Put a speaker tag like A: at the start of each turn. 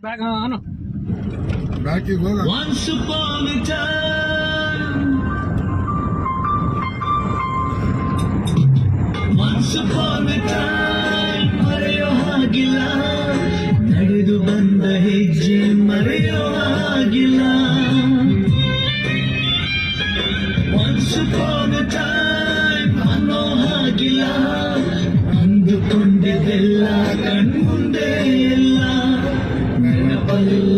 A: Bag ಅನು
B: ಬ್ಯಾಕಿಗೆ ಹೋಗ.
C: Once upon a time, once upon a time, ಮರೆಯೋ ಹಾಗಿಲ್ಲ, ನಡೆದು ಬಂದ ಹೆಜ್ಜೆ ಮರೆಯೋ ಹಾಗಿಲ್ಲ. Once upon a time, ಅನ್ನೋ ಹಾಗಿಲ್ಲ, ಅಂದುಕೊಂಡಿದ್ದೆಲ್ಲ ಕಣ್ಮುಂದೆ ಎಲ್ಲ ನೆನಪಲ್ಲ.